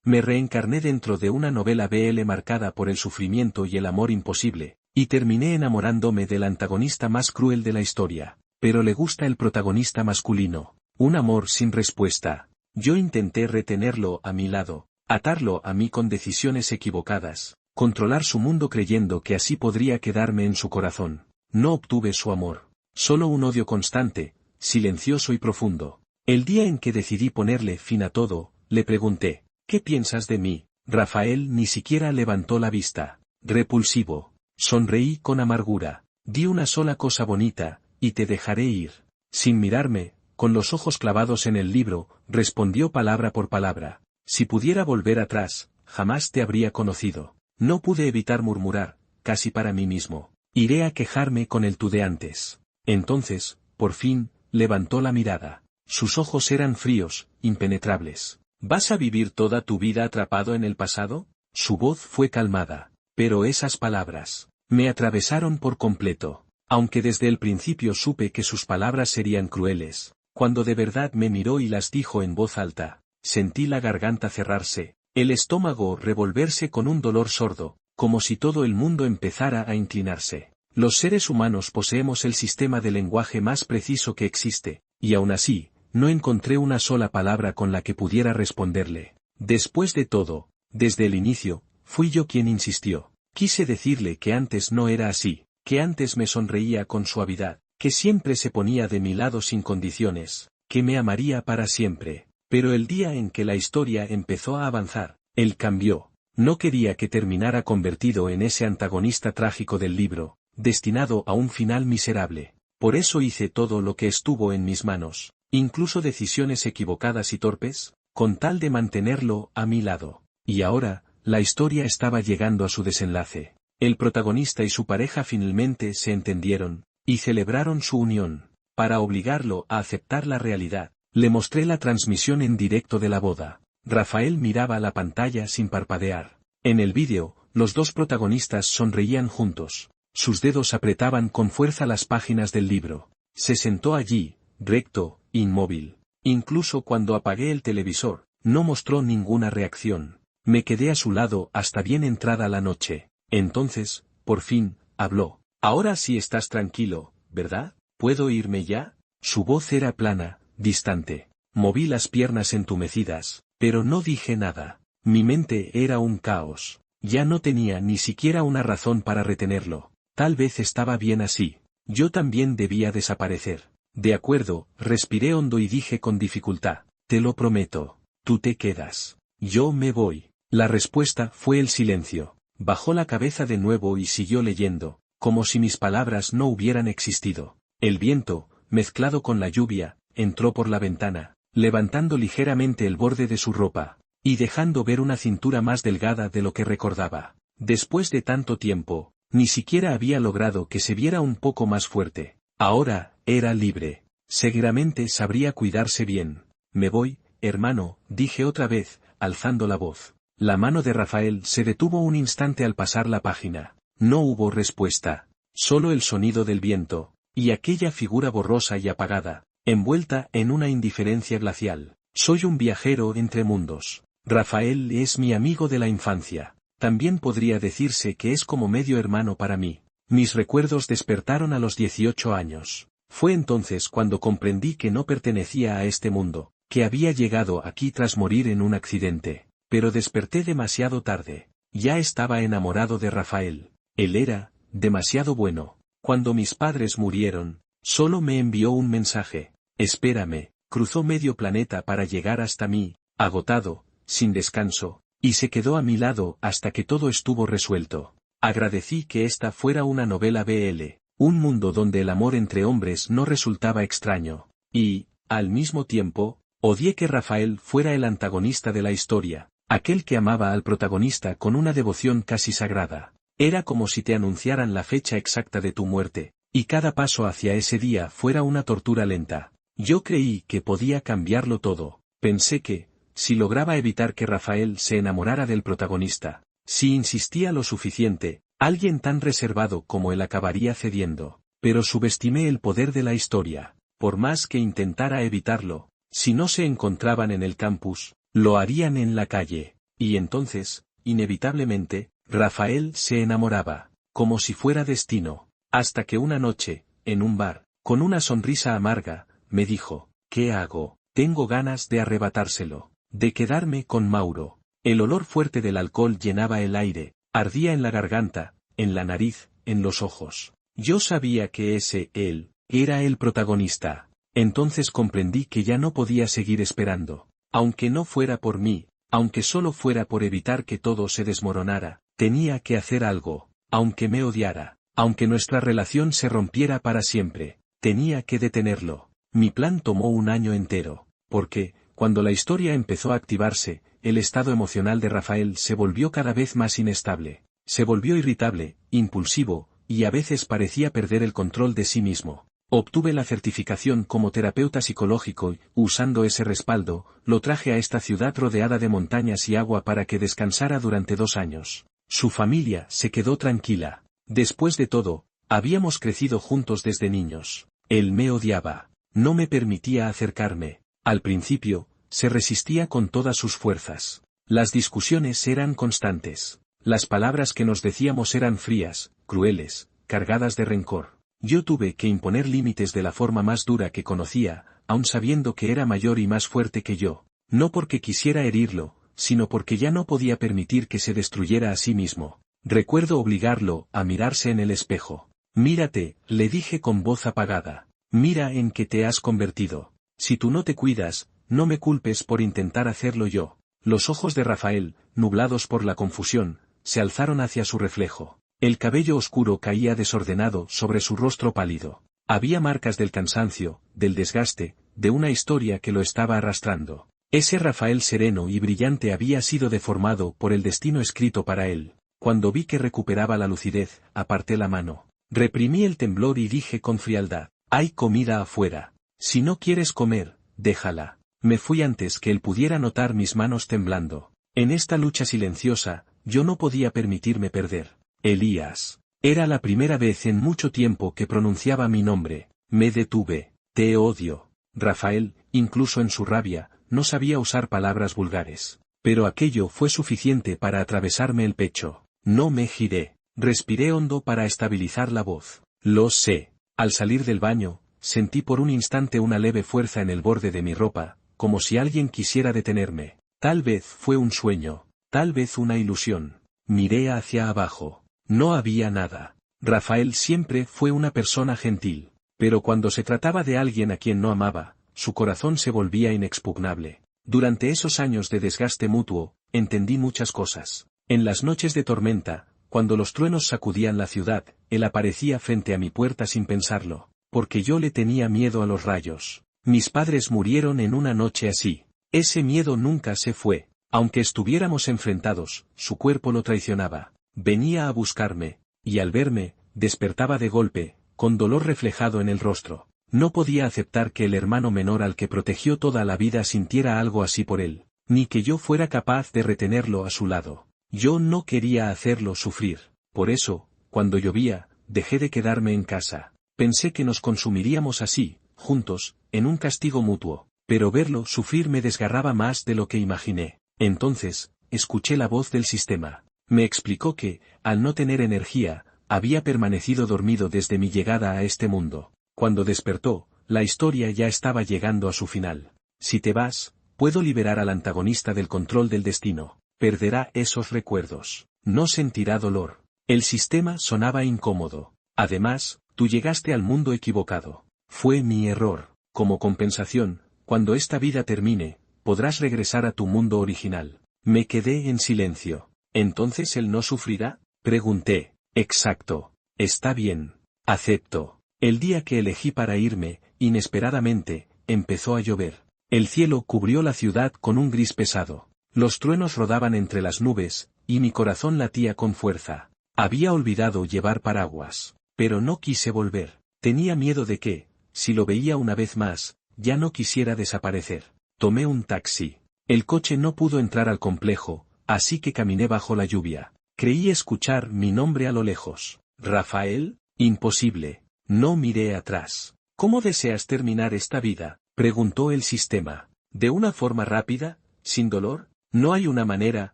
Me reencarné dentro de una novela BL marcada por el sufrimiento y el amor imposible, y terminé enamorándome del antagonista más cruel de la historia. Pero le gusta el protagonista masculino. Un amor sin respuesta. Yo intenté retenerlo a mi lado, atarlo a mí con decisiones equivocadas, controlar su mundo creyendo que así podría quedarme en su corazón. No obtuve su amor. Solo un odio constante, silencioso y profundo. El día en que decidí ponerle fin a todo, le pregunté, ¿qué piensas de mí? Rafael ni siquiera levantó la vista. Repulsivo. Sonreí con amargura. Di una sola cosa bonita, y te dejaré ir. Sin mirarme, con los ojos clavados en el libro, respondió palabra por palabra. Si pudiera volver atrás, jamás te habría conocido. No pude evitar murmurar, casi para mí mismo. Iré a quejarme con el tú de antes. Entonces, por fin, levantó la mirada. Sus ojos eran fríos, impenetrables. ¿Vas a vivir toda tu vida atrapado en el pasado? Su voz fue calmada, pero esas palabras me atravesaron por completo. Aunque desde el principio supe que sus palabras serían crueles, cuando de verdad me miró y las dijo en voz alta, sentí la garganta cerrarse, el estómago revolverse con un dolor sordo, como si todo el mundo empezara a inclinarse. Los seres humanos poseemos el sistema de lenguaje más preciso que existe, y aún así, no encontré una sola palabra con la que pudiera responderle. Después de todo, desde el inicio, fui yo quien insistió. Quise decirle que antes no era así, que antes me sonreía con suavidad, que siempre se ponía de mi lado sin condiciones, que me amaría para siempre. Pero el día en que la historia empezó a avanzar, él cambió. No quería que terminara convertido en ese antagonista trágico del libro, destinado a un final miserable. Por eso hice todo lo que estuvo en mis manos, incluso decisiones equivocadas y torpes, con tal de mantenerlo a mi lado. Y ahora, la historia estaba llegando a su desenlace. El protagonista y su pareja finalmente se entendieron, y celebraron su unión. Para obligarlo a aceptar la realidad, le mostré la transmisión en directo de la boda. Rafael miraba la pantalla sin parpadear. En el vídeo, los dos protagonistas sonreían juntos. Sus dedos apretaban con fuerza las páginas del libro. Se sentó allí, recto, inmóvil. Incluso cuando apagué el televisor, no mostró ninguna reacción. Me quedé a su lado hasta bien entrada la noche. Entonces, por fin, habló. Ahora sí estás tranquilo, ¿verdad? ¿Puedo irme ya? Su voz era plana, distante. Moví las piernas entumecidas, pero no dije nada. Mi mente era un caos. Ya no tenía ni siquiera una razón para retenerlo. Tal vez estaba bien así. Yo también debía desaparecer. De acuerdo, respiré hondo y dije con dificultad. Te lo prometo. Tú te quedas. Yo me voy. La respuesta fue el silencio. Bajó la cabeza de nuevo y siguió leyendo, como si mis palabras no hubieran existido. El viento, mezclado con la lluvia, entró por la ventana, levantando ligeramente el borde de su ropa, y dejando ver una cintura más delgada de lo que recordaba. Después de tanto tiempo, ni siquiera había logrado que se viera un poco más fuerte. Ahora, era libre. Seguramente sabría cuidarse bien. Me voy, hermano, dije otra vez, alzando la voz. La mano de Rafael se detuvo un instante al pasar la página. No hubo respuesta. Solo el sonido del viento, y aquella figura borrosa y apagada, envuelta en una indiferencia glacial. Soy un viajero entre mundos. Rafael es mi amigo de la infancia. También podría decirse que es como medio hermano para mí. Mis recuerdos despertaron a los 18 años. Fue entonces cuando comprendí que no pertenecía a este mundo, que había llegado aquí tras morir en un accidente. Pero desperté demasiado tarde. Ya estaba enamorado de Rafael. Él era demasiado bueno. Cuando mis padres murieron, solo me envió un mensaje. Espérame. Cruzó medio planeta para llegar hasta mí, agotado, sin descanso, y se quedó a mi lado hasta que todo estuvo resuelto. Agradecí que esta fuera una novela BL, un mundo donde el amor entre hombres no resultaba extraño. Y, al mismo tiempo, odié que Rafael fuera el antagonista de la historia. Aquel que amaba al protagonista con una devoción casi sagrada. Era como si te anunciaran la fecha exacta de tu muerte, y cada paso hacia ese día fuera una tortura lenta. Yo creí que podía cambiarlo todo. Pensé que, si lograba evitar que Rafael se enamorara del protagonista, si insistía lo suficiente, alguien tan reservado como él acabaría cediendo. Pero subestimé el poder de la historia. Por más que intentara evitarlo, si no se encontraban en el campus, lo harían en la calle. Y entonces, inevitablemente, Rafael se enamoraba, como si fuera destino, hasta que una noche, en un bar, con una sonrisa amarga, me dijo, ¿qué hago? Tengo ganas de arrebatárselo, de quedarme con Mauro. El olor fuerte del alcohol llenaba el aire, ardía en la garganta, en la nariz, en los ojos. Yo sabía que él, era el protagonista. Entonces comprendí que ya no podía seguir esperando. Aunque no fuera por mí, aunque solo fuera por evitar que todo se desmoronara, tenía que hacer algo, aunque me odiara, aunque nuestra relación se rompiera para siempre, tenía que detenerlo. Mi plan tomó un año entero, porque, cuando la historia empezó a activarse, el estado emocional de Rafael se volvió cada vez más inestable. Se volvió irritable, impulsivo, y a veces parecía perder el control de sí mismo. Obtuve la certificación como terapeuta psicológico y, usando ese respaldo, lo traje a esta ciudad rodeada de montañas y agua para que descansara durante 2 años. Su familia se quedó tranquila. Después de todo, habíamos crecido juntos desde niños. Él me odiaba. No me permitía acercarme. Al principio, se resistía con todas sus fuerzas. Las discusiones eran constantes. Las palabras que nos decíamos eran frías, crueles, cargadas de rencor. Yo tuve que imponer límites de la forma más dura que conocía, aun sabiendo que era mayor y más fuerte que yo. No porque quisiera herirlo, sino porque ya no podía permitir que se destruyera a sí mismo. Recuerdo obligarlo a mirarse en el espejo. Mírate, le dije con voz apagada. Mira en qué te has convertido. Si tú no te cuidas, no me culpes por intentar hacerlo yo. Los ojos de Rafael, nublados por la confusión, se alzaron hacia su reflejo. El cabello oscuro caía desordenado sobre su rostro pálido. Había marcas del cansancio, del desgaste, de una historia que lo estaba arrastrando. Ese Rafael sereno y brillante había sido deformado por el destino escrito para él. Cuando vi que recuperaba la lucidez, aparté la mano. Reprimí el temblor y dije con frialdad, hay comida afuera. Si no quieres comer, déjala. Me fui antes que él pudiera notar mis manos temblando. En esta lucha silenciosa, yo no podía permitirme perder. Elías. Era la primera vez en mucho tiempo que pronunciaba mi nombre. Me detuve. Te odio. Rafael, incluso en su rabia, no sabía usar palabras vulgares. Pero aquello fue suficiente para atravesarme el pecho. No me giré. Respiré hondo para estabilizar la voz. Lo sé. Al salir del baño, sentí por un instante una leve fuerza en el borde de mi ropa, como si alguien quisiera detenerme. Tal vez fue un sueño, tal vez una ilusión. Miré hacia abajo. No había nada. Rafael siempre fue una persona gentil, pero cuando se trataba de alguien a quien no amaba, su corazón se volvía inexpugnable. Durante esos años de desgaste mutuo, entendí muchas cosas. En las noches de tormenta, cuando los truenos sacudían la ciudad, él aparecía frente a mi puerta sin pensarlo, porque yo le tenía miedo a los rayos. Mis padres murieron en una noche así. Ese miedo nunca se fue. Aunque estuviéramos enfrentados, su cuerpo lo traicionaba. Venía a buscarme, y al verme, despertaba de golpe, con dolor reflejado en el rostro. No podía aceptar que el hermano menor al que protegió toda la vida sintiera algo así por él, ni que yo fuera capaz de retenerlo a su lado. Yo no quería hacerlo sufrir. Por eso, cuando llovía, dejé de quedarme en casa. Pensé que nos consumiríamos así, juntos, en un castigo mutuo, pero verlo sufrir me desgarraba más de lo que imaginé. Entonces, escuché la voz del sistema. Me explicó que, al no tener energía, había permanecido dormido desde mi llegada a este mundo. Cuando despertó, la historia ya estaba llegando a su final. Si te vas, puedo liberar al antagonista del control del destino. Perderá esos recuerdos. No sentirá dolor. El sistema sonaba incómodo. Además, tú llegaste al mundo equivocado. Fue mi error. Como compensación, cuando esta vida termine, podrás regresar a tu mundo original. Me quedé en silencio. ¿Entonces él no sufrirá? Pregunté. Exacto. Está bien. Acepto. El día que elegí para irme, inesperadamente, empezó a llover. El cielo cubrió la ciudad con un gris pesado. Los truenos rodaban entre las nubes, y mi corazón latía con fuerza. Había olvidado llevar paraguas. Pero no quise volver. Tenía miedo de que, si lo veía una vez más, ya no quisiera desaparecer. Tomé un taxi. El coche no pudo entrar al complejo, así que caminé bajo la lluvia. Creí escuchar mi nombre a lo lejos. ¿Rafael? Imposible. No miré atrás. ¿Cómo deseas terminar esta vida?, preguntó el sistema. ¿De una forma rápida? ¿Sin dolor? No hay una manera,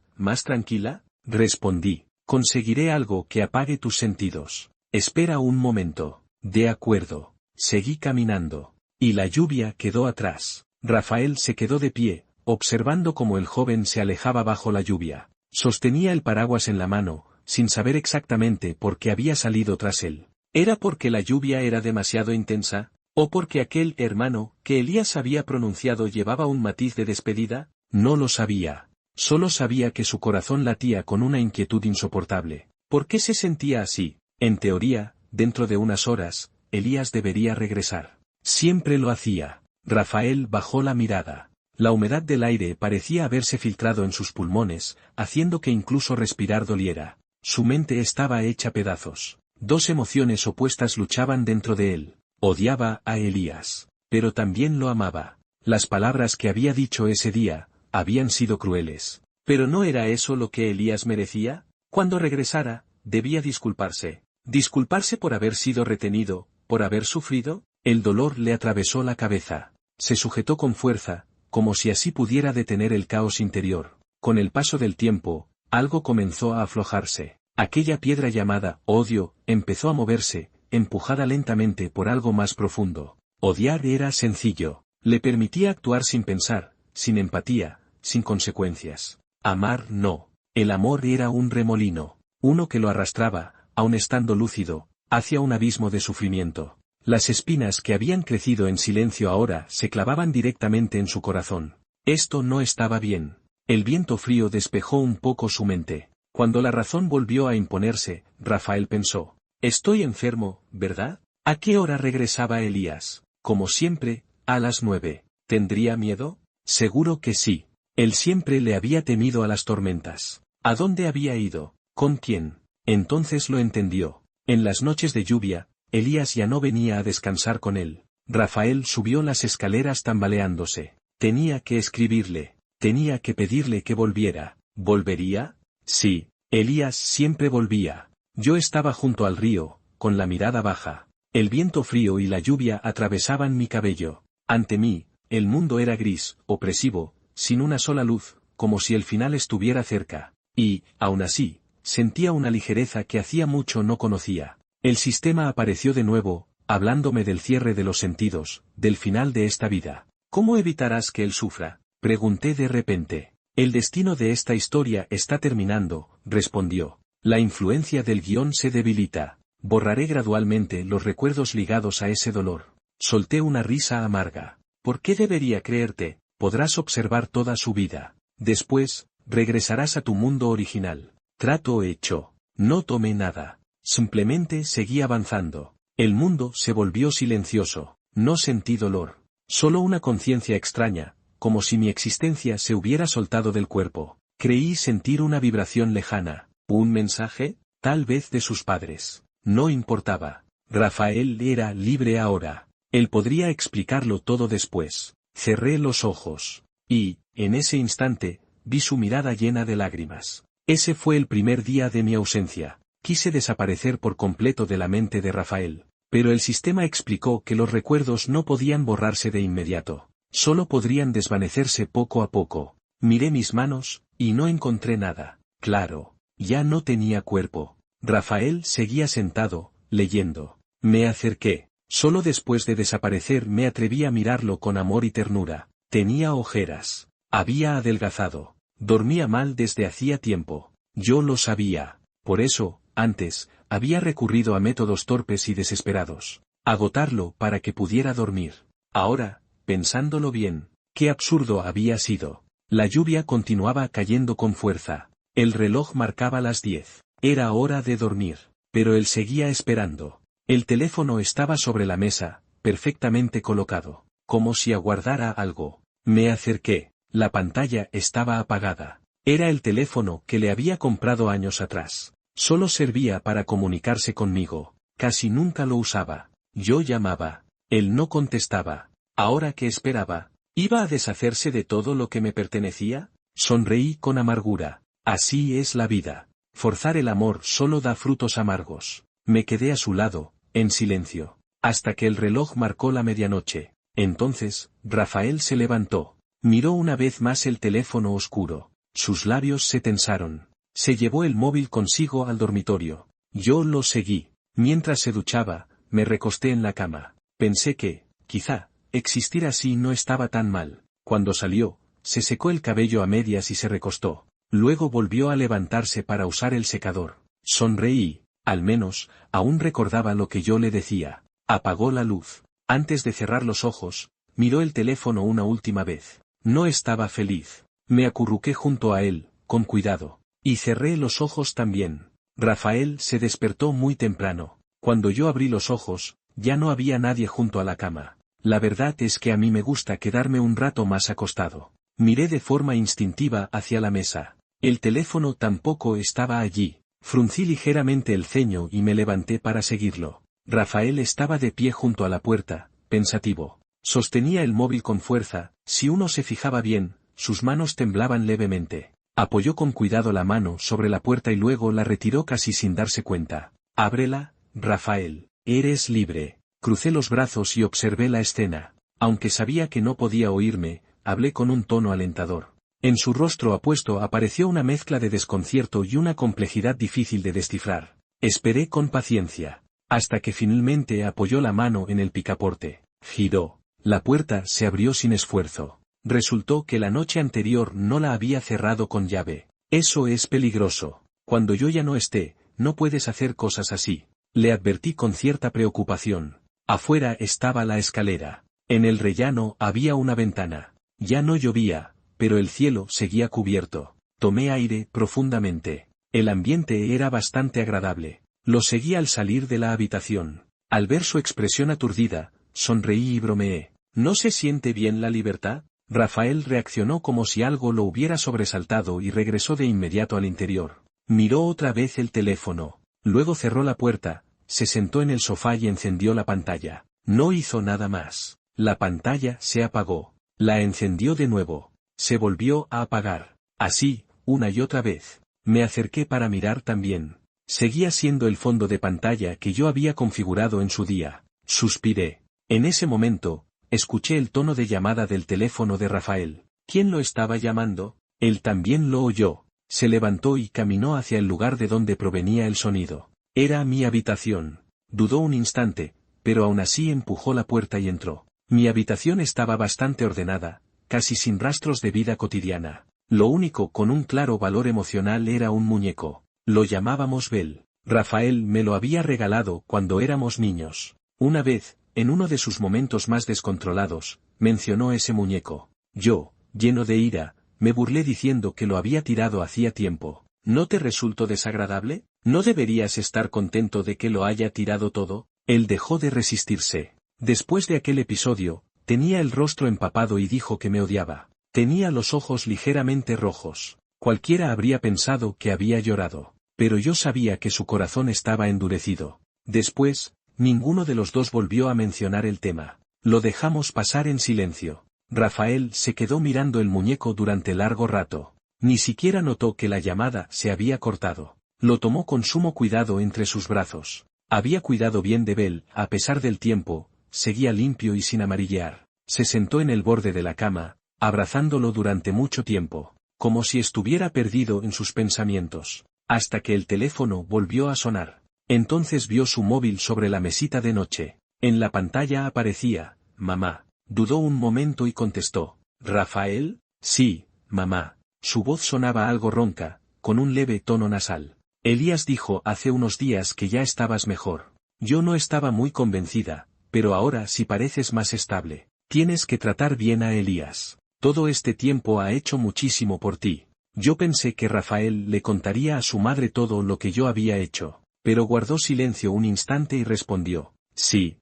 ¿Más tranquila? Respondí. Conseguiré algo que apague tus sentidos. Espera un momento. De acuerdo. Seguí caminando. Y la lluvia quedó atrás. Rafael se quedó de pie, observando cómo el joven se alejaba bajo la lluvia. Sostenía el paraguas en la mano, sin saber exactamente por qué había salido tras él. ¿Era porque la lluvia era demasiado intensa? ¿O porque aquel hermano que Elías había pronunciado llevaba un matiz de despedida? No lo sabía. Solo sabía que su corazón latía con una inquietud insoportable. ¿Por qué se sentía así? En teoría, dentro de unas horas, Elías debería regresar. Siempre lo hacía. Rafael bajó la mirada. La humedad del aire parecía haberse filtrado en sus pulmones, haciendo que incluso respirar doliera. Su mente estaba hecha pedazos. Dos emociones opuestas luchaban dentro de él. Odiaba a Elías, pero también lo amaba. Las palabras que había dicho ese día habían sido crueles. ¿Pero no era eso lo que Elías merecía? Cuando regresara, debía disculparse. ¿Disculparse por haber sido retenido, por haber sufrido? El dolor le atravesó la cabeza. Se sujetó con fuerza, como si así pudiera detener el caos interior. Con el paso del tiempo, algo comenzó a aflojarse. Aquella piedra llamada odio empezó a moverse, empujada lentamente por algo más profundo. Odiar era sencillo. Le permitía actuar sin pensar, sin empatía, sin consecuencias. Amar no. El amor era un remolino, uno que lo arrastraba, aun estando lúcido, hacia un abismo de sufrimiento. Las espinas que habían crecido en silencio ahora se clavaban directamente en su corazón. Esto no estaba bien. El viento frío despejó un poco su mente. Cuando la razón volvió a imponerse, Rafael pensó: estoy enfermo, ¿verdad? ¿A qué hora regresaba Elías? Como siempre, a las 9. ¿Tendría miedo? Seguro que sí. Él siempre le había temido a las tormentas. ¿A dónde había ido? ¿Con quién? Entonces lo entendió. En las noches de lluvia, Elías ya no venía a descansar con él. Rafael subió las escaleras tambaleándose. Tenía que escribirle. Tenía que pedirle que volviera. ¿Volvería? Sí, Elías siempre volvía. Yo estaba junto al río, con la mirada baja. El viento frío y la lluvia atravesaban mi cabello. Ante mí, el mundo era gris, opresivo, sin una sola luz, como si el final estuviera cerca. Y, aún así, sentía una ligereza que hacía mucho no conocía. El sistema apareció de nuevo, hablándome del cierre de los sentidos, del final de esta vida. ¿Cómo evitarás que él sufra? Pregunté de repente. El destino de esta historia está terminando, respondió. La influencia del guión se debilita. Borraré gradualmente los recuerdos ligados a ese dolor. Solté una risa amarga. ¿Por qué debería creerte? Podrás observar toda su vida. Después, regresarás a tu mundo original. Trato hecho. No tomé nada. Simplemente seguí avanzando. El mundo se volvió silencioso. No sentí dolor. Solo una conciencia extraña, como si mi existencia se hubiera soltado del cuerpo. Creí sentir una vibración lejana. ¿Un mensaje? Tal vez de sus padres. No importaba. Rafael era libre ahora. Él podría explicarlo todo después. Cerré los ojos. Y, en ese instante, vi su mirada llena de lágrimas. Ese fue el primer día de mi ausencia. Quise desaparecer por completo de la mente de Rafael. Pero el sistema explicó que los recuerdos no podían borrarse de inmediato. Solo podrían desvanecerse poco a poco. Miré mis manos, y no encontré nada. Claro, ya no tenía cuerpo. Rafael seguía sentado, leyendo. Me acerqué. Solo después de desaparecer me atreví a mirarlo con amor y ternura. Tenía ojeras. Había adelgazado. Dormía mal desde hacía tiempo. Yo lo sabía. Por eso, antes, había recurrido a métodos torpes y desesperados. Agotarlo para que pudiera dormir. Ahora, pensándolo bien, qué absurdo había sido. La lluvia continuaba cayendo con fuerza. El reloj marcaba las 10. Era hora de dormir. Pero él seguía esperando. El teléfono estaba sobre la mesa, perfectamente colocado, como si aguardara algo. Me acerqué. La pantalla estaba apagada. Era el teléfono que le había comprado años atrás. Solo servía para comunicarse conmigo. Casi nunca lo usaba. Yo llamaba. Él no contestaba. ¿Ahora qué esperaba? ¿Iba a deshacerse de todo lo que me pertenecía? Sonreí con amargura. Así es la vida. Forzar el amor solo da frutos amargos. Me quedé a su lado, en silencio, hasta que el reloj marcó la medianoche. Entonces, Rafael se levantó. Miró una vez más el teléfono oscuro. Sus labios se tensaron. Se llevó el móvil consigo al dormitorio. Yo lo seguí. Mientras se duchaba, me recosté en la cama. Pensé que, quizá, existir así no estaba tan mal. Cuando salió, se secó el cabello a medias y se recostó. Luego volvió a levantarse para usar el secador. Sonreí, al menos, aún recordaba lo que yo le decía. Apagó la luz. Antes de cerrar los ojos, miró el teléfono una última vez. No estaba feliz. Me acurruqué junto a él, con cuidado. Y cerré los ojos también. Rafael se despertó muy temprano. Cuando yo abrí los ojos, ya no había nadie junto a la cama. La verdad es que a mí me gusta quedarme un rato más acostado. Miré de forma instintiva hacia la mesa. El teléfono tampoco estaba allí. Fruncí ligeramente el ceño y me levanté para seguirlo. Rafael estaba de pie junto a la puerta, pensativo. Sostenía el móvil con fuerza, si uno se fijaba bien, sus manos temblaban levemente. Apoyó con cuidado la mano sobre la puerta y luego la retiró casi sin darse cuenta. Ábrela, Rafael. Eres libre. Crucé los brazos y observé la escena. Aunque sabía que no podía oírme, hablé con un tono alentador. En su rostro apuesto apareció una mezcla de desconcierto y una complejidad difícil de descifrar. Esperé con paciencia, hasta que finalmente apoyó la mano en el picaporte. Giró. La puerta se abrió sin esfuerzo. Resultó que la noche anterior no la había cerrado con llave. Eso es peligroso. Cuando yo ya no esté, no puedes hacer cosas así. Le advertí con cierta preocupación. Afuera estaba la escalera. En el rellano había una ventana. Ya no llovía, pero el cielo seguía cubierto. Tomé aire profundamente. El ambiente era bastante agradable. Lo seguí al salir de la habitación. Al ver su expresión aturdida, sonreí y bromeé. ¿No se siente bien la libertad? Rafael reaccionó como si algo lo hubiera sobresaltado y regresó de inmediato al interior. Miró otra vez el teléfono. Luego cerró la puerta, se sentó en el sofá y encendió la pantalla. No hizo nada más. La pantalla se apagó. La encendió de nuevo. Se volvió a apagar. Así, una y otra vez. Me acerqué para mirar también. Seguía siendo el fondo de pantalla que yo había configurado en su día. Suspiré. En ese momento, escuché el tono de llamada del teléfono de Rafael. ¿Quién lo estaba llamando? Él también lo oyó. Se levantó y caminó hacia el lugar de donde provenía el sonido. Era mi habitación. Dudó un instante, pero aún así empujó la puerta y entró. Mi habitación estaba bastante ordenada, casi sin rastros de vida cotidiana. Lo único con un claro valor emocional era un muñeco. Lo llamábamos Bell. Rafael me lo había regalado cuando éramos niños. Una vez, en uno de sus momentos más descontrolados, mencionó ese muñeco. Yo, lleno de ira, me burlé diciendo que lo había tirado hacía tiempo. ¿No te resultó desagradable? ¿No deberías estar contento de que lo haya tirado todo? Él dejó de resistirse. Después de aquel episodio, tenía el rostro empapado y dijo que me odiaba. Tenía los ojos ligeramente rojos. Cualquiera habría pensado que había llorado. Pero yo sabía que su corazón estaba endurecido. Después, ninguno de los dos volvió a mencionar el tema. Lo dejamos pasar en silencio. Rafael se quedó mirando el muñeco durante largo rato. Ni siquiera notó que la llamada se había cortado. Lo tomó con sumo cuidado entre sus brazos. Había cuidado bien de Bell, a pesar del tiempo, seguía limpio y sin amarillear. Se sentó en el borde de la cama, abrazándolo durante mucho tiempo, como si estuviera perdido en sus pensamientos, hasta que el teléfono volvió a sonar. Entonces vio su móvil sobre la mesita de noche. En la pantalla aparecía, mamá. Dudó un momento y contestó, ¿Rafael? Sí, mamá. Su voz sonaba algo ronca, con un leve tono nasal. Elías dijo hace unos días que ya estabas mejor. Yo no estaba muy convencida, pero ahora sí pareces más estable. Tienes que tratar bien a Elías. Todo este tiempo ha hecho muchísimo por ti. Yo pensé que Rafael le contaría a su madre todo lo que yo había hecho, pero guardó silencio un instante y respondió, sí.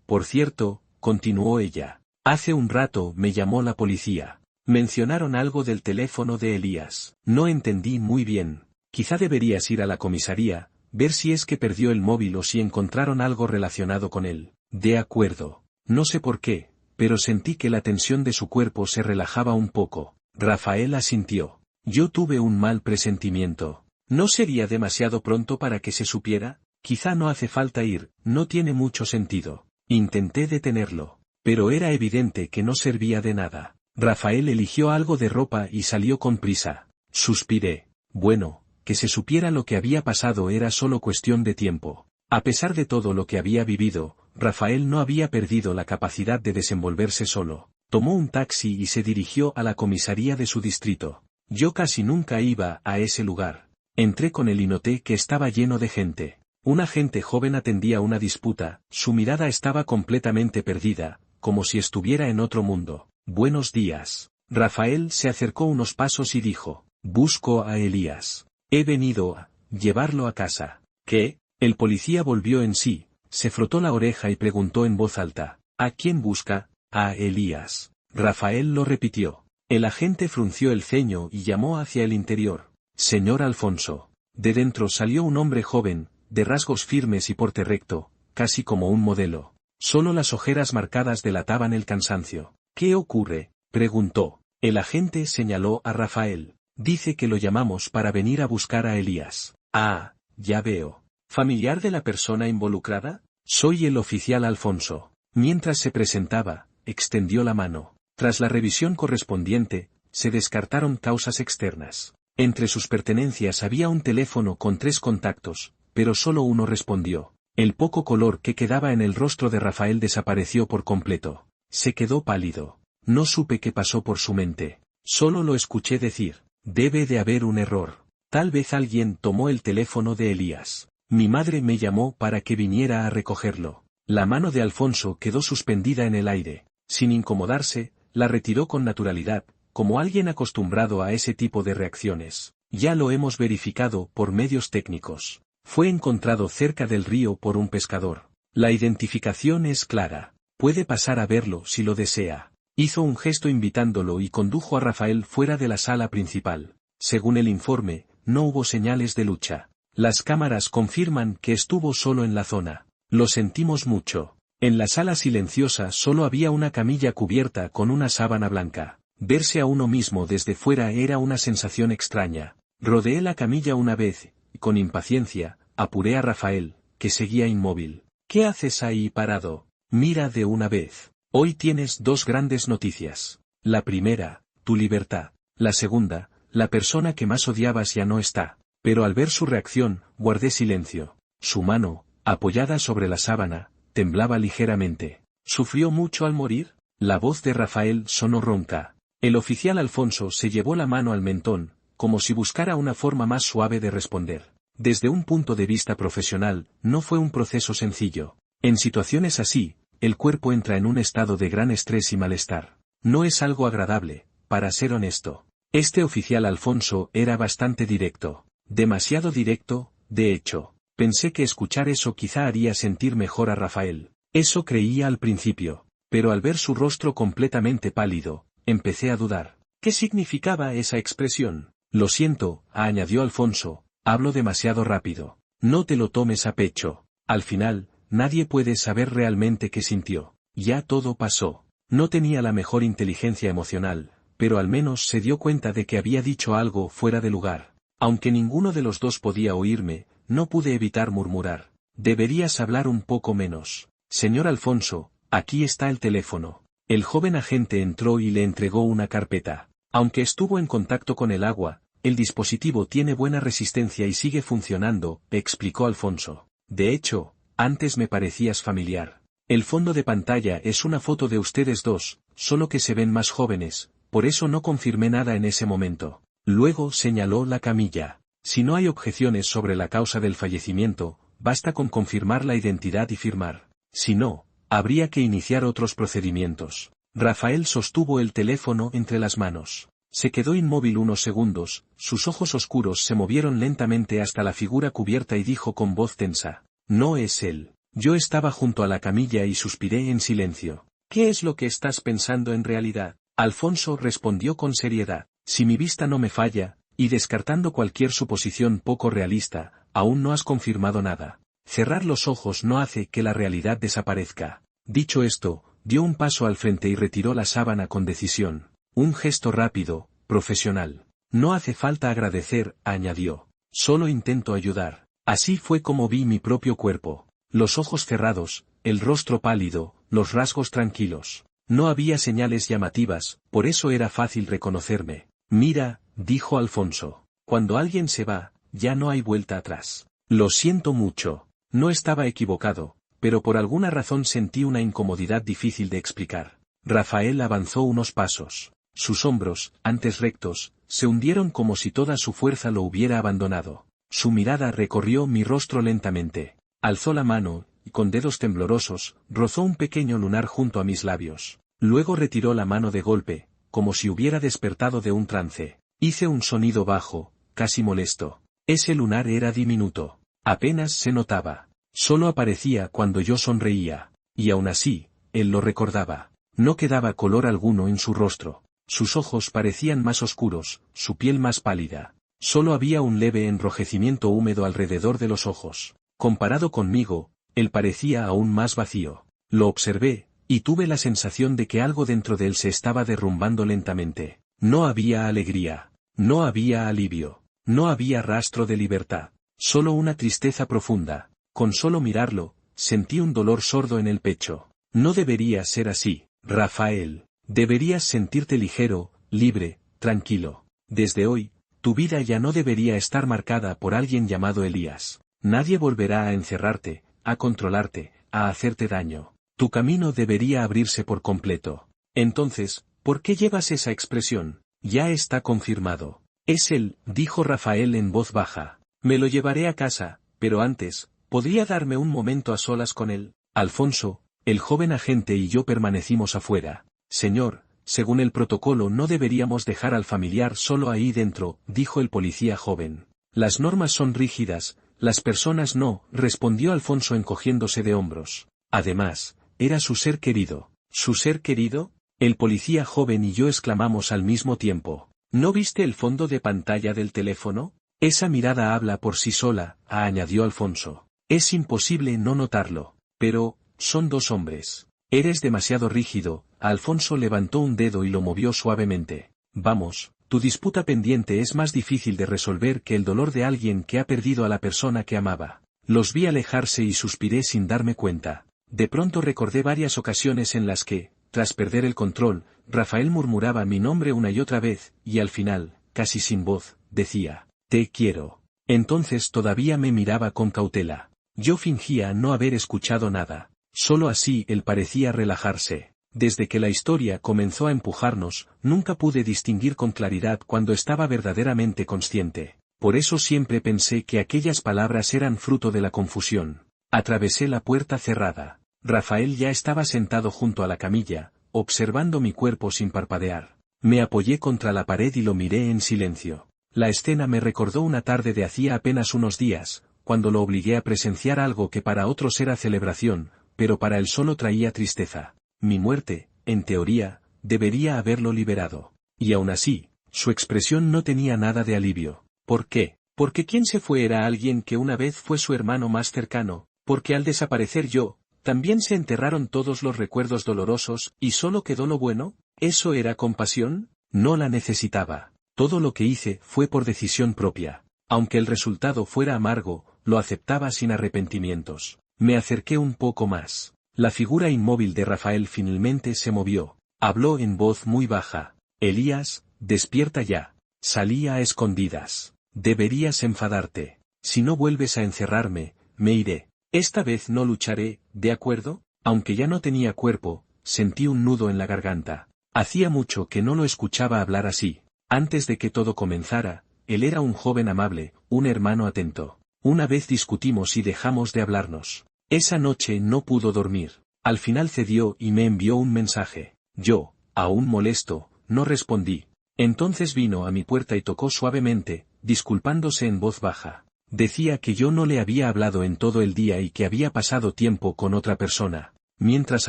Por cierto, continuó ella. Hace un rato me llamó la policía. Mencionaron algo del teléfono de Elías. No entendí muy bien. Quizá deberías ir a la comisaría, ver si es que perdió el móvil o si encontraron algo relacionado con él. De acuerdo. No sé por qué, pero sentí que la tensión de su cuerpo se relajaba un poco. Rafael asintió. Yo tuve un mal presentimiento. ¿No sería demasiado pronto para que se supiera? Quizá no hace falta ir, no tiene mucho sentido. Intenté detenerlo, pero era evidente que no servía de nada. Rafael eligió algo de ropa y salió con prisa. Suspiré. Bueno, que se supiera lo que había pasado era solo cuestión de tiempo. A pesar de todo lo que había vivido, Rafael no había perdido la capacidad de desenvolverse solo. Tomó un taxi y se dirigió a la comisaría de su distrito. Yo casi nunca iba a ese lugar. Entré con él y noté que estaba lleno de gente. Un agente joven atendía una disputa, su mirada estaba completamente perdida, como si estuviera en otro mundo. Buenos días. Rafael se acercó unos pasos y dijo, busco a Elías. He venido a llevarlo a casa. ¿Qué? El policía volvió en sí, se frotó la oreja y preguntó en voz alta, ¿a quién busca? A Elías. Rafael lo repitió. El agente frunció el ceño y llamó hacia el interior. Señor Alfonso. De dentro salió un hombre joven, de rasgos firmes y porte recto, casi como un modelo. Solo las ojeras marcadas delataban el cansancio. ¿Qué ocurre? Preguntó. El agente señaló a Rafael. Dice que lo llamamos para venir a buscar a Elías. Ah, ya veo. ¿Familiar de la persona involucrada? Soy el oficial Alfonso. Mientras se presentaba, extendió la mano. Tras la revisión correspondiente, se descartaron causas externas. Entre sus pertenencias había un teléfono con 3 contactos, pero solo uno respondió. El poco color que quedaba en el rostro de Rafael desapareció por completo. Se quedó pálido. No supe qué pasó por su mente. Solo lo escuché decir, debe de haber un error. Tal vez alguien tomó el teléfono de Elías. Mi madre me llamó para que viniera a recogerlo. La mano de Alfonso quedó suspendida en el aire. Sin incomodarse, la retiró con naturalidad, como alguien acostumbrado a ese tipo de reacciones. Ya lo hemos verificado por medios técnicos. Fue encontrado cerca del río por un pescador. La identificación es clara. Puede pasar a verlo si lo desea. Hizo un gesto invitándolo y condujo a Rafael fuera de la sala principal. Según el informe, no hubo señales de lucha. Las cámaras confirman que estuvo solo en la zona. Lo sentimos mucho. En la sala silenciosa solo había una camilla cubierta con una sábana blanca. Verse a uno mismo desde fuera era una sensación extraña. Rodeé la camilla una vez, y con impaciencia, apuré a Rafael, que seguía inmóvil. ¿Qué haces ahí parado? Mira de una vez. Hoy tienes 2 grandes noticias. La primera, tu libertad. La segunda, la persona que más odiabas ya no está. Pero al ver su reacción, guardé silencio. Su mano, apoyada sobre la sábana, temblaba ligeramente. ¿Sufrió mucho al morir? La voz de Rafael sonó ronca. El oficial Alfonso se llevó la mano al mentón, como si buscara una forma más suave de responder. Desde un punto de vista profesional, no fue un proceso sencillo. En situaciones así, el cuerpo entra en un estado de gran estrés y malestar. No es algo agradable, para ser honesto. Este oficial Alfonso era bastante directo. Demasiado directo, de hecho. Pensé que escuchar eso quizá haría sentir mejor a Rafael. Eso creía al principio. Pero al ver su rostro completamente pálido, empecé a dudar. ¿Qué significaba esa expresión? Lo siento, añadió Alfonso, hablo demasiado rápido. No te lo tomes a pecho. Al final, nadie puede saber realmente qué sintió. Ya todo pasó. No tenía la mejor inteligencia emocional, pero al menos se dio cuenta de que había dicho algo fuera de lugar. Aunque ninguno de los dos podía oírme, no pude evitar murmurar. Deberías hablar un poco menos. Señor Alfonso, aquí está el teléfono. El joven agente entró y le entregó una carpeta. Aunque estuvo en contacto con el agua, el dispositivo tiene buena resistencia y sigue funcionando, explicó Alfonso. De hecho, antes me parecías familiar. El fondo de pantalla es una foto de ustedes dos, solo que se ven más jóvenes, por eso no confirmé nada en ese momento. Luego señaló la camilla. Si no hay objeciones sobre la causa del fallecimiento, basta con confirmar la identidad y firmar. Si no, habría que iniciar otros procedimientos. Rafael sostuvo el teléfono entre las manos. Se quedó inmóvil unos segundos, sus ojos oscuros se movieron lentamente hasta la figura cubierta y dijo con voz tensa. No es él. Yo estaba junto a la camilla y suspiré en silencio. ¿Qué es lo que estás pensando en realidad? Alfonso respondió con seriedad. Si mi vista no me falla, y descartando cualquier suposición poco realista, aún no has confirmado nada. Cerrar los ojos no hace que la realidad desaparezca. Dicho esto, dio un paso al frente y retiró la sábana con decisión. Un gesto rápido, profesional. No hace falta agradecer, añadió. Solo intento ayudar. Así fue como vi mi propio cuerpo. Los ojos cerrados, el rostro pálido, los rasgos tranquilos. No había señales llamativas, por eso era fácil reconocerme. Mira, dijo Alfonso. Cuando alguien se va, ya no hay vuelta atrás. Lo siento mucho. No estaba equivocado, pero por alguna razón sentí una incomodidad difícil de explicar. Rafael avanzó unos pasos. Sus hombros, antes rectos, se hundieron como si toda su fuerza lo hubiera abandonado. Su mirada recorrió mi rostro lentamente. Alzó la mano, y con dedos temblorosos, rozó un pequeño lunar junto a mis labios. Luego retiró la mano de golpe, como si hubiera despertado de un trance. Hice un sonido bajo, casi molesto. Ese lunar era diminuto. Apenas se notaba. Solo aparecía cuando yo sonreía. Y aún así, él lo recordaba. No quedaba color alguno en su rostro. Sus ojos parecían más oscuros, su piel más pálida. Solo había un leve enrojecimiento húmedo alrededor de los ojos. Comparado conmigo, él parecía aún más vacío. Lo observé, y tuve la sensación de que algo dentro de él se estaba derrumbando lentamente. No había alegría. No había alivio. No había rastro de libertad. Solo una tristeza profunda. Con solo mirarlo, sentí un dolor sordo en el pecho. No debería ser así, Rafael. Deberías sentirte ligero, libre, tranquilo. Desde hoy, tu vida ya no debería estar marcada por alguien llamado Elías. Nadie volverá a encerrarte, a controlarte, a hacerte daño. Tu camino debería abrirse por completo. Entonces, ¿por qué llevas esa expresión? Ya está confirmado. Es él, dijo Rafael en voz baja. Me lo llevaré a casa, pero antes, ¿podría darme un momento a solas con él? Alfonso, el joven agente y yo permanecimos afuera. Señor, según el protocolo no deberíamos dejar al familiar solo ahí dentro, dijo el policía joven. Las normas son rígidas, las personas no, respondió Alfonso encogiéndose de hombros. Además, era su ser querido. ¿Su ser querido? El policía joven y yo exclamamos al mismo tiempo. ¿No viste el fondo de pantalla del teléfono? Esa mirada habla por sí sola, añadió Alfonso. Es imposible no notarlo. Pero, son dos hombres. Eres demasiado rígido. Alfonso levantó un dedo y lo movió suavemente. Vamos, tu disputa pendiente es más difícil de resolver que el dolor de alguien que ha perdido a la persona que amaba. Los vi alejarse y suspiré sin darme cuenta. De pronto recordé varias ocasiones en las que, tras perder el control, Rafael murmuraba mi nombre una y otra vez, y al final, casi sin voz, decía, «Te quiero». Entonces todavía me miraba con cautela. Yo fingía no haber escuchado nada. Solo así él parecía relajarse. Desde que la historia comenzó a empujarnos, nunca pude distinguir con claridad cuando estaba verdaderamente consciente. Por eso siempre pensé que aquellas palabras eran fruto de la confusión. Atravesé la puerta cerrada. Rafael ya estaba sentado junto a la camilla, observando mi cuerpo sin parpadear. Me apoyé contra la pared y lo miré en silencio. La escena me recordó una tarde de hacía apenas unos días, cuando lo obligué a presenciar algo que para otros era celebración, pero para él solo traía tristeza. Mi muerte, en teoría, debería haberlo liberado. Y aún así, su expresión no tenía nada de alivio. ¿Por qué? Porque quien se fue era alguien que una vez fue su hermano más cercano, porque al desaparecer yo, también se enterraron todos los recuerdos dolorosos y solo quedó lo bueno. ¿Eso era compasión? No la necesitaba. Todo lo que hice fue por decisión propia. Aunque el resultado fuera amargo, lo aceptaba sin arrepentimientos. Me acerqué un poco más. La figura inmóvil de Rafael finalmente se movió. Habló en voz muy baja. Elías, despierta ya. Salí a escondidas. Deberías enfadarte. Si no vuelves a encerrarme, me iré. Esta vez no lucharé, ¿de acuerdo? Aunque ya no tenía cuerpo, sentí un nudo en la garganta. Hacía mucho que no lo escuchaba hablar así. Antes de que todo comenzara, él era un joven amable, un hermano atento. Una vez discutimos y dejamos de hablarnos. Esa noche no pudo dormir. Al final cedió y me envió un mensaje. Yo, aún molesto, no respondí. Entonces vino a mi puerta y tocó suavemente, disculpándose en voz baja. Decía que yo no le había hablado en todo el día y que había pasado tiempo con otra persona. Mientras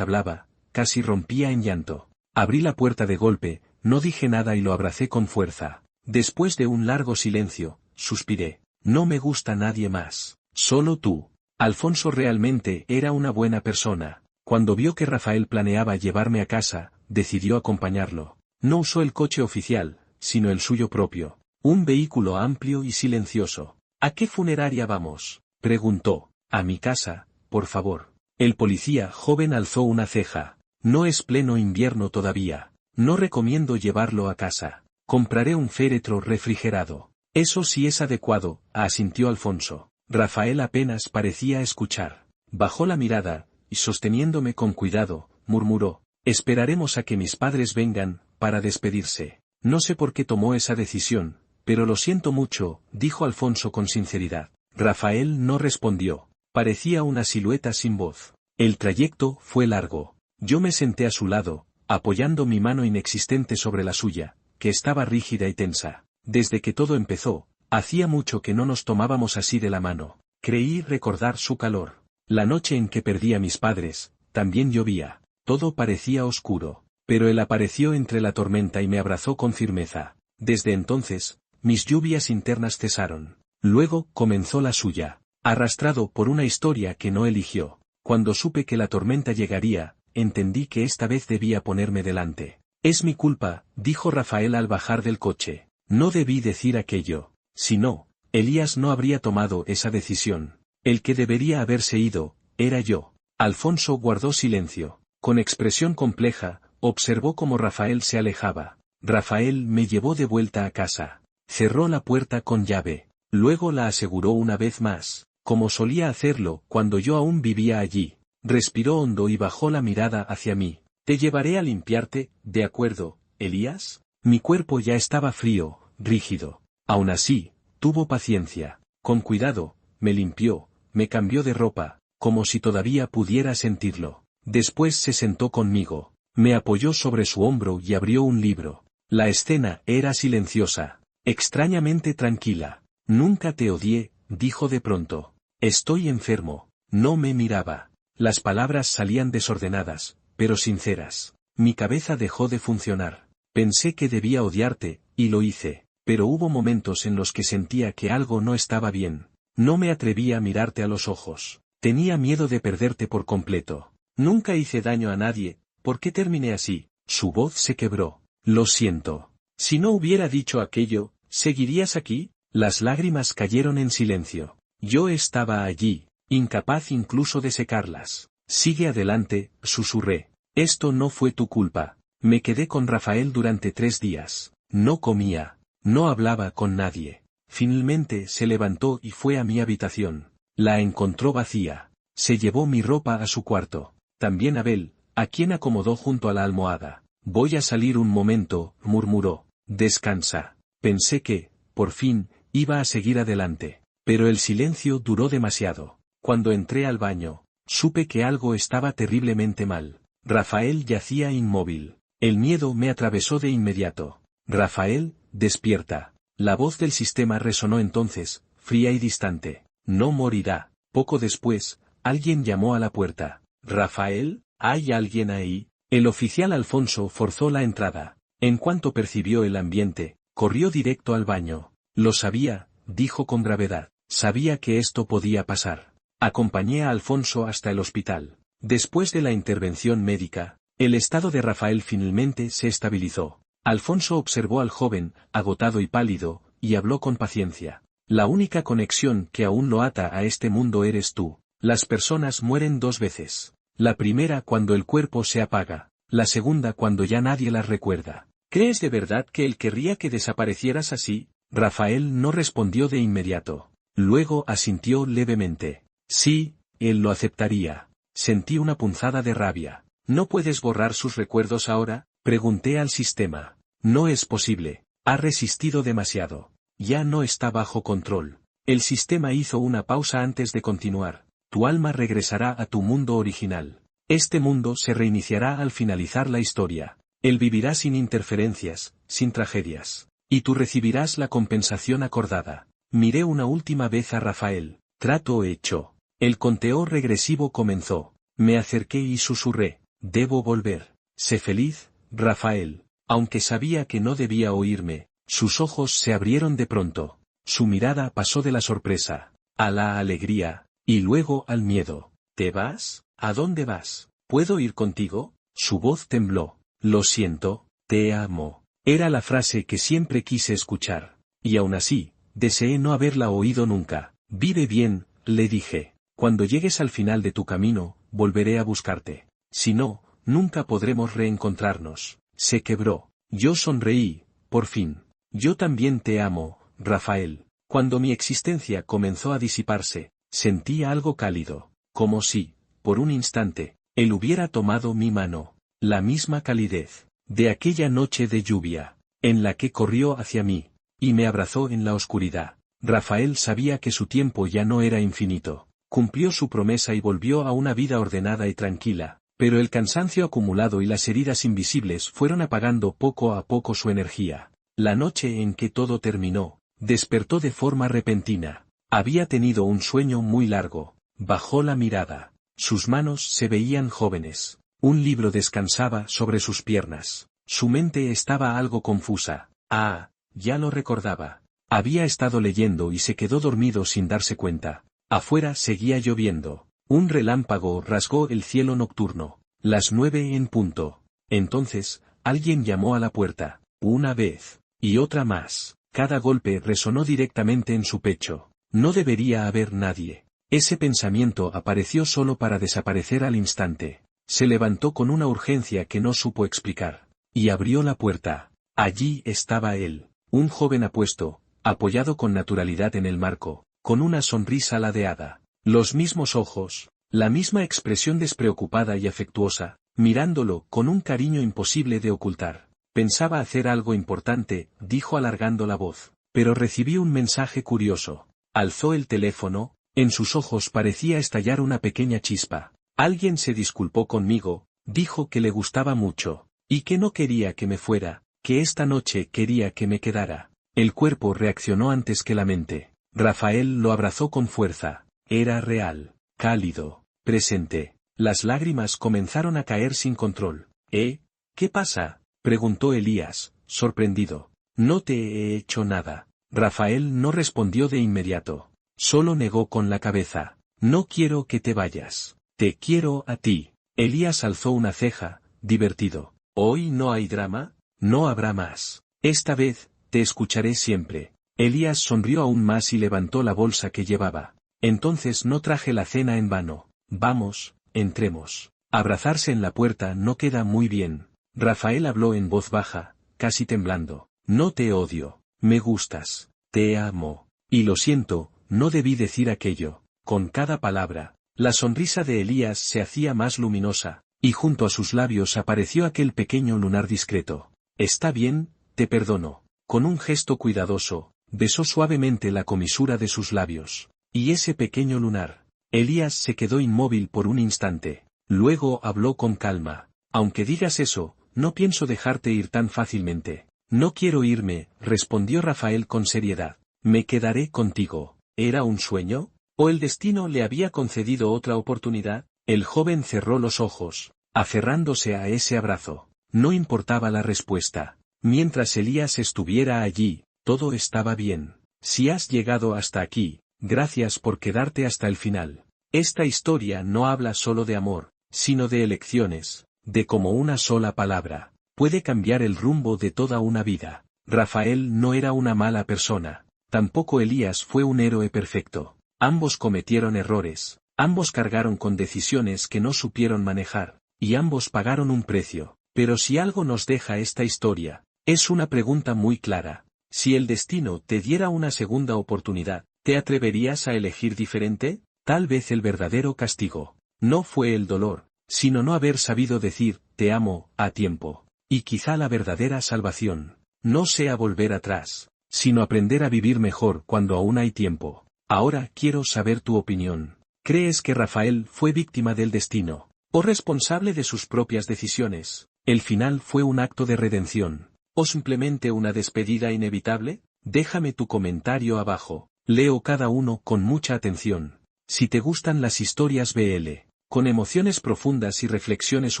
hablaba, casi rompía en llanto. Abrí la puerta de golpe, no dije nada y lo abracé con fuerza. Después de un largo silencio, suspiré. No me gusta nadie más. Solo tú. Alfonso realmente era una buena persona. Cuando vio que Rafael planeaba llevarme a casa, decidió acompañarlo. No usó el coche oficial, sino el suyo propio. Un vehículo amplio y silencioso. ¿A qué funeraria vamos?, preguntó. A mi casa, por favor. El policía joven alzó una ceja. No es pleno invierno todavía. No recomiendo llevarlo a casa. Compraré un féretro refrigerado. Eso sí es adecuado, asintió Alfonso. Rafael apenas parecía escuchar. Bajó la mirada, y sosteniéndome con cuidado, murmuró: esperaremos a que mis padres vengan, para despedirse. No sé por qué tomó esa decisión, pero lo siento mucho, dijo Alfonso con sinceridad. Rafael no respondió. Parecía una silueta sin voz. El trayecto fue largo. Yo me senté a su lado, apoyando mi mano inexistente sobre la suya, que estaba rígida y tensa. Desde que todo empezó, hacía mucho que no nos tomábamos así de la mano. Creí recordar su calor. La noche en que perdí a mis padres, también llovía. Todo parecía oscuro, pero él apareció entre la tormenta y me abrazó con firmeza. Desde entonces, mis lluvias internas cesaron. Luego comenzó la suya, arrastrado por una historia que no eligió. Cuando supe que la tormenta llegaría, entendí que esta vez debía ponerme delante. Es mi culpa, dijo Rafael al bajar del coche. No debí decir aquello. Si no, Elías no habría tomado esa decisión. El que debería haberse ido, era yo. Alfonso guardó silencio. Con expresión compleja, observó cómo Rafael se alejaba. Rafael me llevó de vuelta a casa. Cerró la puerta con llave. Luego la aseguró una vez más, como solía hacerlo cuando yo aún vivía allí. Respiró hondo y bajó la mirada hacia mí. Te llevaré a limpiarte, ¿de acuerdo, Elías? Mi cuerpo ya estaba frío, rígido. Aún así, tuvo paciencia. Con cuidado, me limpió, me cambió de ropa, como si todavía pudiera sentirlo. Después se sentó conmigo, me apoyó sobre su hombro y abrió un libro. La escena era silenciosa, extrañamente tranquila. Nunca te odié, dijo de pronto. Estoy enfermo. No me miraba. Las palabras salían desordenadas, pero sinceras. Mi cabeza dejó de funcionar. Pensé que debía odiarte, y lo hice, pero hubo momentos en los que sentía que algo no estaba bien. No me atrevía a mirarte a los ojos. Tenía miedo de perderte por completo. Nunca hice daño a nadie. ¿Por qué terminé así? Su voz se quebró. Lo siento. Si no hubiera dicho aquello, ¿seguirías aquí? Las lágrimas cayeron en silencio. Yo estaba allí, incapaz incluso de secarlas. Sigue adelante, susurré. Esto no fue tu culpa. Me quedé con Rafael durante 3 días. No comía, no hablaba con nadie. Finalmente se levantó y fue a mi habitación. La encontró vacía. Se llevó mi ropa a su cuarto. También Abel, a quien acomodó junto a la almohada. Voy a salir un momento, murmuró. Descansa. Pensé que, por fin, iba a seguir adelante. Pero el silencio duró demasiado. Cuando entré al baño, supe que algo estaba terriblemente mal. Rafael yacía inmóvil. El miedo me atravesó de inmediato. Rafael, despierta. La voz del sistema resonó entonces, fría y distante. No morirá. Poco después, alguien llamó a la puerta. Rafael, ¿hay alguien ahí? El oficial Alfonso forzó la entrada. En cuanto percibió el ambiente, corrió directo al baño. Lo sabía, dijo con gravedad. Sabía que esto podía pasar. Acompañé a Alfonso hasta el hospital. Después de la intervención médica, el estado de Rafael finalmente se estabilizó. Alfonso observó al joven, agotado y pálido, y habló con paciencia. La única conexión que aún lo ata a este mundo eres tú. Las personas mueren 2 veces. La primera cuando el cuerpo se apaga, la segunda cuando ya nadie las recuerda. ¿Crees de verdad que él querría que desaparecieras así? Rafael no respondió de inmediato. Luego asintió levemente. Sí, él lo aceptaría. Sentí una punzada de rabia. ¿No puedes borrar sus recuerdos ahora? Pregunté al sistema. No es posible. Ha resistido demasiado. Ya no está bajo control. El sistema hizo una pausa antes de continuar. Tu alma regresará a tu mundo original. Este mundo se reiniciará al finalizar la historia. Él vivirá sin interferencias, sin tragedias. Y tú recibirás la compensación acordada. Miré una última vez a Rafael. Trato hecho. El conteo regresivo comenzó. Me acerqué y susurré. Debo volver. Sé feliz, Rafael. Aunque sabía que no debía oírme, sus ojos se abrieron de pronto. Su mirada pasó de la sorpresa a la alegría, y luego al miedo. ¿Te vas? ¿A dónde vas? ¿Puedo ir contigo? Su voz tembló. Lo siento, te amo. Era la frase que siempre quise escuchar. Y aún así, deseé no haberla oído nunca. Vive bien, le dije. Cuando llegues al final de tu camino, volveré a buscarte. Si no, nunca podremos reencontrarnos. Se quebró. Yo sonreí, por fin. Yo también te amo, Rafael. Cuando mi existencia comenzó a disiparse, sentí algo cálido, como si, por un instante, él hubiera tomado mi mano, la misma calidez de aquella noche de lluvia, en la que corrió hacia mí, y me abrazó en la oscuridad. Rafael sabía que su tiempo ya no era infinito, cumplió su promesa y volvió a una vida ordenada y tranquila, pero el cansancio acumulado y las heridas invisibles fueron apagando poco a poco su energía. La noche en que todo terminó, despertó de forma repentina. Había tenido un sueño muy largo, bajó la mirada, sus manos se veían jóvenes, un libro descansaba sobre sus piernas, su mente estaba algo confusa. Ah, ya lo recordaba. Había estado leyendo y se quedó dormido sin darse cuenta. Afuera seguía lloviendo. Un relámpago rasgó el cielo nocturno. Las 9 en punto. Entonces, alguien llamó a la puerta. Una vez. Y otra más. Cada golpe resonó directamente en su pecho. No debería haber nadie. Ese pensamiento apareció solo para desaparecer al instante. Se levantó con una urgencia que no supo explicar. Y abrió la puerta. Allí estaba él. Un joven apuesto, apoyado con naturalidad en el marco, con una sonrisa ladeada, los mismos ojos, la misma expresión despreocupada y afectuosa, mirándolo con un cariño imposible de ocultar. Pensaba hacer algo importante, dijo alargando la voz, pero recibí un mensaje curioso. Alzó el teléfono, en sus ojos parecía estallar una pequeña chispa. Alguien se disculpó conmigo, dijo que le gustaba mucho, y que no quería que me fuera, que esta noche quería que me quedara. El cuerpo reaccionó antes que la mente. Rafael lo abrazó con fuerza. Era real, cálido, presente. Las lágrimas comenzaron a caer sin control. ¿Qué pasa?, preguntó Elías, sorprendido. No te he hecho nada. Rafael no respondió de inmediato. Solo negó con la cabeza. No quiero que te vayas. Te quiero a ti. Elías alzó una ceja, divertido. ¿Hoy no hay drama? No habrá más. Esta vez, te escucharé siempre. Elías sonrió aún más y levantó la bolsa que llevaba. Entonces no traje la cena en vano. Vamos, entremos. Abrazarse en la puerta no queda muy bien. Rafael habló en voz baja, casi temblando. No te odio. Me gustas. Te amo. Y lo siento, no debí decir aquello. Con cada palabra, la sonrisa de Elías se hacía más luminosa, y junto a sus labios apareció aquel pequeño lunar discreto. Está bien, te perdono. Con un gesto cuidadoso, besó suavemente la comisura de sus labios. Y ese pequeño lunar. Elías se quedó inmóvil por un instante. Luego habló con calma. Aunque digas eso, no pienso dejarte ir tan fácilmente. No quiero irme, respondió Rafael con seriedad. Me quedaré contigo. ¿Era un sueño? ¿O el destino le había concedido otra oportunidad? El joven cerró los ojos, aferrándose a ese abrazo. No importaba la respuesta. Mientras Elías estuviera allí, todo estaba bien. Si has llegado hasta aquí, gracias por quedarte hasta el final. Esta historia no habla solo de amor, sino de elecciones, de cómo una sola palabra puede cambiar el rumbo de toda una vida. Rafael no era una mala persona, tampoco Elías fue un héroe perfecto. Ambos cometieron errores, ambos cargaron con decisiones que no supieron manejar, y ambos pagaron un precio. Pero si algo nos deja esta historia, es una pregunta muy clara. Si el destino te diera una segunda oportunidad, ¿te atreverías a elegir diferente? Tal vez el verdadero castigo no fue el dolor, sino no haber sabido decir, te amo, a tiempo. Y quizá la verdadera salvación no sea volver atrás, sino aprender a vivir mejor cuando aún hay tiempo. Ahora quiero saber tu opinión. ¿Crees que Rafael fue víctima del destino, o responsable de sus propias decisiones? ¿El final fue un acto de redención, o simplemente una despedida inevitable? Déjame tu comentario abajo. Leo cada uno con mucha atención. Si te gustan las historias BL, con emociones profundas y reflexiones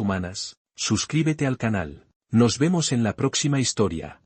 humanas, suscríbete al canal. Nos vemos en la próxima historia.